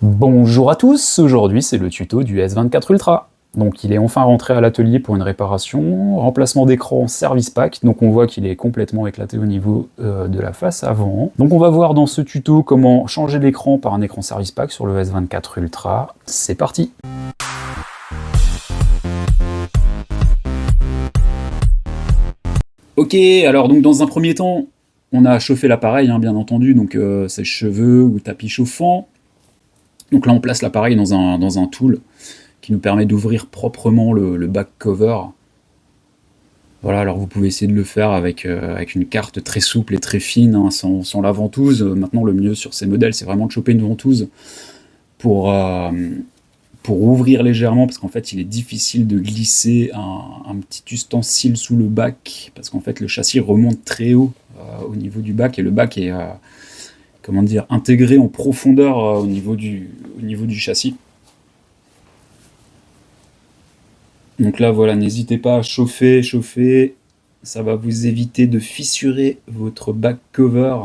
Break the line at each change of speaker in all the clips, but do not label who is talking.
Bonjour à tous, aujourd'hui c'est le tuto du S24 Ultra. Donc il est enfin rentré à l'atelier pour une réparation, remplacement d'écran Service Pack, donc on voit qu'il est complètement éclaté au niveau de la face avant. Donc on va voir dans ce tuto comment changer l'écran par un écran Service Pack sur le S24 Ultra. C'est parti! Ok, alors donc dans un premier temps, on a chauffé l'appareil, bien entendu, donc sèche-cheveux ou tapis chauffant. Donc là on place l'appareil dans un tool qui nous permet d'ouvrir proprement le back cover. Voilà, alors vous pouvez essayer de le faire avec une carte très souple et très fine, sans la ventouse. Maintenant le mieux sur ces modèles c'est vraiment de choper une ventouse pour ouvrir légèrement, parce qu'en fait il est difficile de glisser un petit ustensile sous le bac, parce qu'en fait le châssis remonte très haut au niveau du bac, et le bac est comment dire, intégré en profondeur au niveau du châssis. Donc là voilà, n'hésitez pas à chauffer, ça va vous éviter de fissurer votre back cover.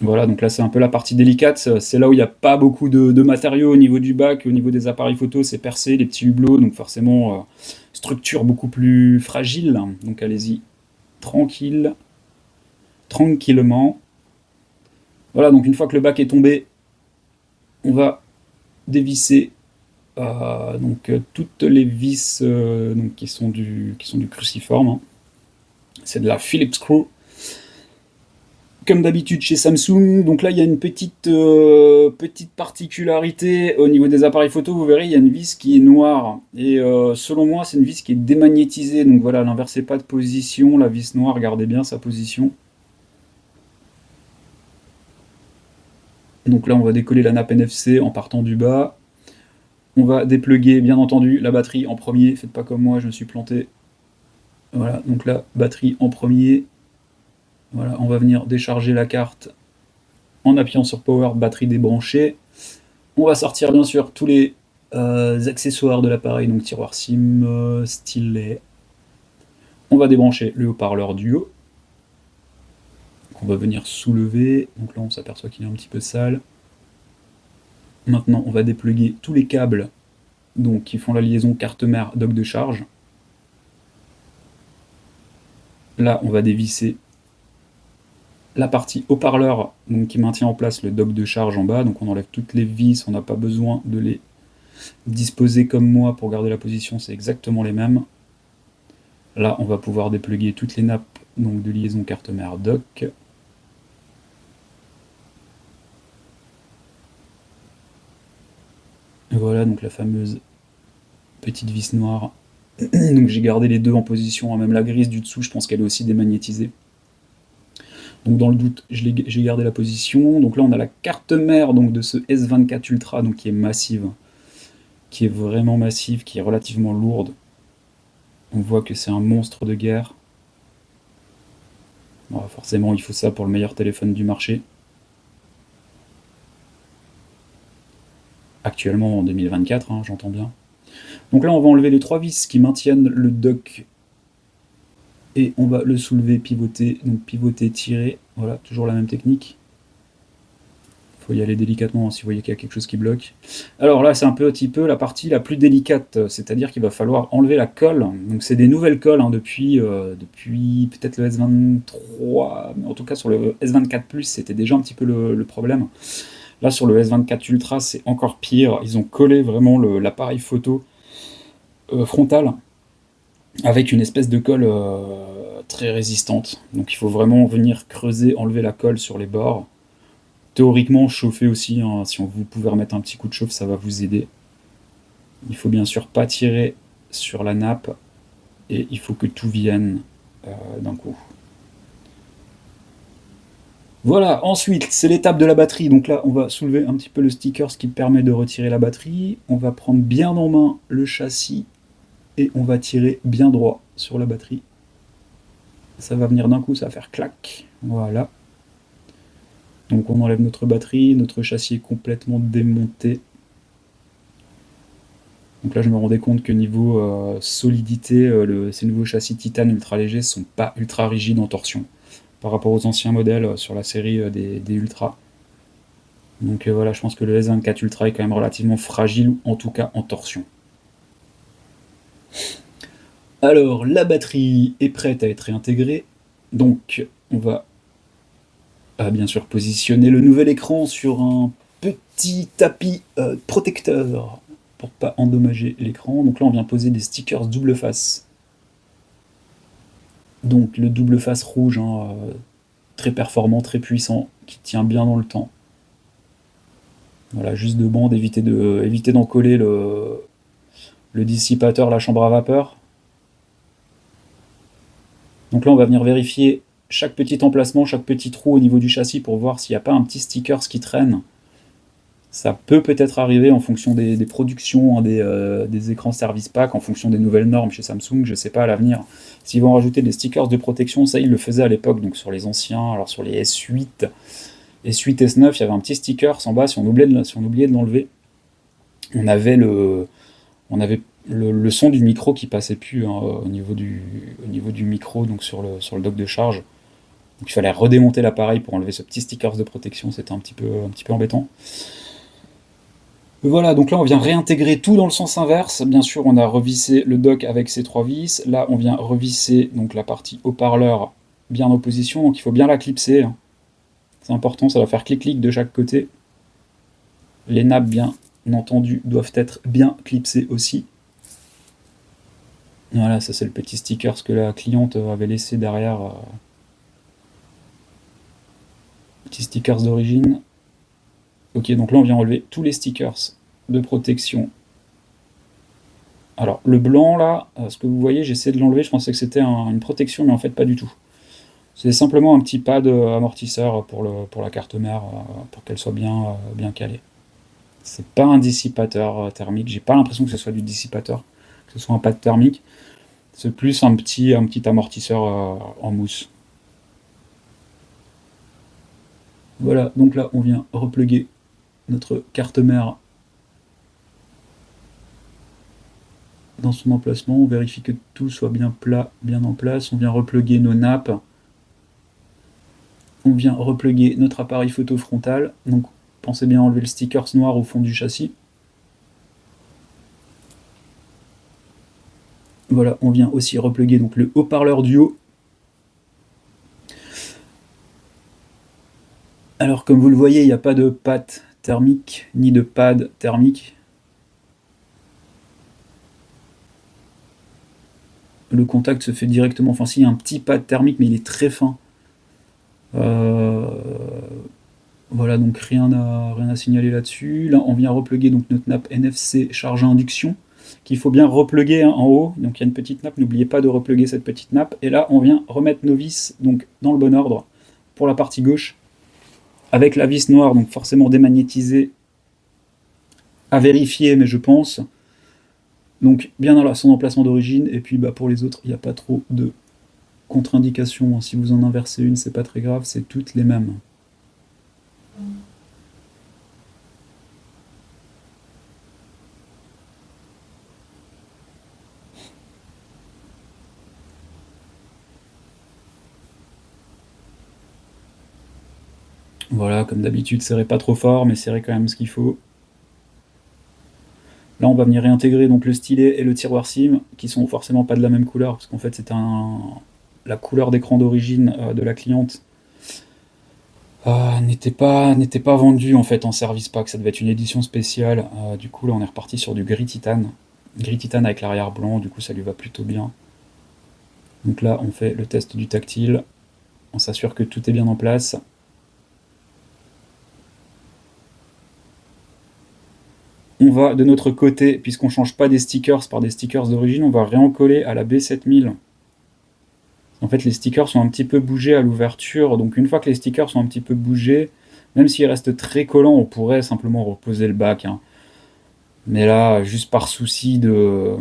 Voilà, donc là c'est un peu la partie délicate, c'est là où il n'y a pas beaucoup de matériaux au niveau du bac, au niveau des appareils photo, c'est percé, les petits hublots, donc forcément structure beaucoup plus fragile, donc allez-y tranquillement. Voilà, donc une fois que le bac est tombé, on va dévisser toutes les vis donc, qui sont du cruciforme. C'est de la Phillips Screw. Comme d'habitude chez Samsung, donc là il y a une petite particularité au niveau des appareils photo, vous verrez il y a une vis qui est noire, et selon moi c'est une vis qui est démagnétisée, donc voilà, n'inversez pas de position, la vis noire, gardez bien sa position. Donc là on va décoller la nappe NFC en partant du bas, on va dépluguer bien entendu la batterie en premier, faites pas comme moi, je me suis planté. Voilà, donc la batterie en premier. Voilà, on va venir décharger la carte en appuyant sur Power, batterie débranchée. On va sortir bien sûr tous les accessoires de l'appareil, donc tiroir SIM, stylet. On va débrancher le haut-parleur du haut, qu'on va venir soulever. Donc là on s'aperçoit qu'il est un petit peu sale. Maintenant on va dépluguer tous les câbles donc, qui font la liaison carte-mère dock de charge. Là on va dévisser la partie haut-parleur qui maintient en place le dock de charge en bas, donc on enlève toutes les vis, on n'a pas besoin de les disposer comme moi pour garder la position, c'est exactement les mêmes. Là on va pouvoir dépluguer toutes les nappes donc, de liaison carte-mère dock. Voilà donc la fameuse petite vis noire. Donc j'ai gardé les deux en position, même la grise du dessous je pense qu'elle est aussi démagnétisée. Donc dans le doute, j'ai gardé la position. Donc là on a la carte mère donc, de ce S24 Ultra donc, qui est massive, qui est vraiment massive, qui est relativement lourde. On voit que c'est un monstre de guerre. Bon, forcément il faut ça pour le meilleur téléphone du marché. Actuellement en 2024, j'entends bien. Donc là on va enlever les trois vis qui maintiennent le dock et on va le soulever, pivoter, donc pivoter, tirer, voilà, toujours la même technique. Il faut y aller délicatement si vous voyez qu'il y a quelque chose qui bloque. Alors là c'est un petit peu la partie la plus délicate, c'est-à-dire qu'il va falloir enlever la colle. Donc c'est des nouvelles colles depuis peut-être le S23, mais en tout cas sur le S24+, c'était déjà un petit peu le problème. Là sur le S24 Ultra c'est encore pire, ils ont collé vraiment l'appareil photo frontal avec une espèce de colle très résistante. Donc il faut vraiment venir creuser, enlever la colle sur les bords. Théoriquement chauffer aussi, si vous pouvez remettre un petit coup de chauffe ça va vous aider. Il faut bien sûr pas tirer sur la nappe et il faut que tout vienne d'un coup. Voilà, ensuite c'est l'étape de la batterie, donc là on va soulever un petit peu le sticker, ce qui permet de retirer la batterie. On va prendre bien en main le châssis et on va tirer bien droit sur la batterie. Ça va venir d'un coup, ça va faire clac, voilà. Donc on enlève notre batterie, notre châssis est complètement démonté. Donc là, je me rendais compte que niveau solidité, ces nouveaux châssis titane ultra légers sont pas ultra rigides en torsion par rapport aux anciens modèles sur la série des Ultra. Donc voilà, je pense que le S24 Ultra est quand même relativement fragile, en tout cas en torsion. Alors, la batterie est prête à être réintégrée. Donc, on va bien sûr positionner le nouvel écran sur un petit tapis protecteur pour pas endommager l'écran. Donc là, on vient poser des stickers double face. Donc le double face rouge, très performant, très puissant, qui tient bien dans le temps. Voilà, juste de bande, éviter d'en coller le dissipateur, la chambre à vapeur. Donc là, on va venir vérifier chaque petit emplacement, chaque petit trou au niveau du châssis pour voir s'il n'y a pas un petit sticker qui traîne. Ça peut peut-être arriver en fonction des productions, des écrans service pack, en fonction des nouvelles normes chez Samsung, je ne sais pas à l'avenir. S'ils vont rajouter des stickers de protection, ça ils le faisaient à l'époque, donc sur les anciens, alors sur les S8, S8, S9, il y avait un petit sticker en bas, si on oubliait de l'enlever, on avait le son du micro qui passait plus au niveau du micro, donc sur le dock de charge. Donc il fallait redémonter l'appareil pour enlever ce petit sticker de protection, c'était un petit peu embêtant. Voilà, donc là on vient réintégrer tout dans le sens inverse. Bien sûr, on a revissé le dock avec ses 3 vis. Là, on vient revisser donc la partie haut-parleur bien en position, donc il faut bien la clipser. C'est important, ça va faire clic-clic de chaque côté. Les nappes, bien entendu, doivent être bien clipsées aussi. Voilà, ça c'est le petit sticker que la cliente avait laissé derrière. Petit stickers d'origine. Ok, donc là on vient enlever tous les stickers de protection. Alors le blanc là, ce que vous voyez, j'essaie de l'enlever, je pensais que c'était une protection, mais en fait pas du tout. C'est simplement un petit pad amortisseur pour la carte mère, pour qu'elle soit bien calée. C'est pas un dissipateur thermique, j'ai pas l'impression que ce soit du dissipateur, que ce soit un pad thermique. C'est plus un petit amortisseur en mousse. Voilà, donc là on vient repluguer notre carte mère dans son emplacement, on vérifie que tout soit bien plat, bien en place, on vient repluguer nos nappes, on vient repluguer notre appareil photo frontal, donc pensez bien à enlever le sticker noir au fond du châssis. Voilà, on vient aussi repluguer donc le haut-parleur du haut. Alors comme vous le voyez, il n'y a pas de patte thermique, ni de pad thermique. Le contact se fait directement, enfin si, il y a un petit pad thermique, mais il est très fin. Voilà, donc rien à signaler là-dessus. Là, on vient repluguer donc notre nappe NFC charge à induction, qu'il faut bien repluguer en haut. Donc il y a une petite nappe, n'oubliez pas de repluguer cette petite nappe. Et là, on vient remettre nos vis donc, dans le bon ordre pour la partie gauche, avec la vis noire, donc forcément démagnétisée, à vérifier, mais je pense. Donc bien dans son emplacement d'origine, et puis pour les autres, il n'y a pas trop de contre-indications. Si vous en inversez une, c'est pas très grave, c'est toutes les mêmes. Voilà, comme d'habitude, serrez pas trop fort, mais serrez quand même ce qu'il faut. Là, on va venir réintégrer donc le stylet et le tiroir SIM, qui sont forcément pas de la même couleur, parce qu'en fait, c'est la couleur d'écran d'origine de la cliente n'était pas vendue en fait en service pack. Ça devait être une édition spéciale. Du coup, là, on est reparti sur du gris titane avec l'arrière blanc. Du coup, ça lui va plutôt bien. Donc là, on fait le test du tactile. On s'assure que tout est bien en place. On va de notre côté, puisqu'on ne change pas des stickers par des stickers d'origine, on va réencoller à la B7000. En fait, les stickers sont un petit peu bougés à l'ouverture, donc une fois que les stickers sont un petit peu bougés, même s'ils restent très collants, on pourrait simplement reposer le bac. Mais là, juste par souci de...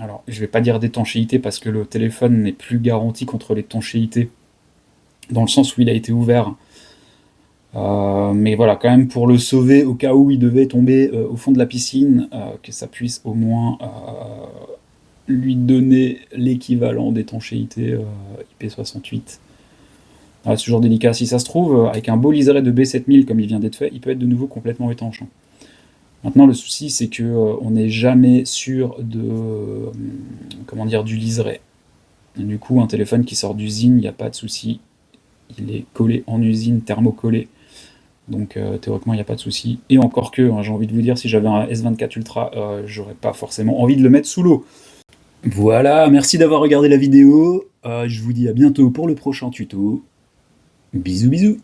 Alors, je vais pas dire d'étanchéité, parce que le téléphone n'est plus garanti contre l'étanchéité, dans le sens où il a été ouvert. Mais voilà, quand même pour le sauver au cas où il devait tomber au fond de la piscine, que ça puisse au moins lui donner l'équivalent d'étanchéité IP68. C'est toujours délicat. Si ça se trouve, avec un beau liseré de B7000 comme il vient d'être fait, il peut être de nouveau complètement étanche. Maintenant, le souci, c'est qu'on n'est jamais sûr de, comment dire, du liseré. Et du coup, un téléphone qui sort d'usine, il n'y a pas de souci. Il est collé en usine, thermocollé. Donc théoriquement, il n'y a pas de souci. Et encore que, j'ai envie de vous dire, si j'avais un S24 Ultra, j'aurais pas forcément envie de le mettre sous l'eau. Voilà, merci d'avoir regardé la vidéo. Je vous dis à bientôt pour le prochain tuto. Bisous bisous.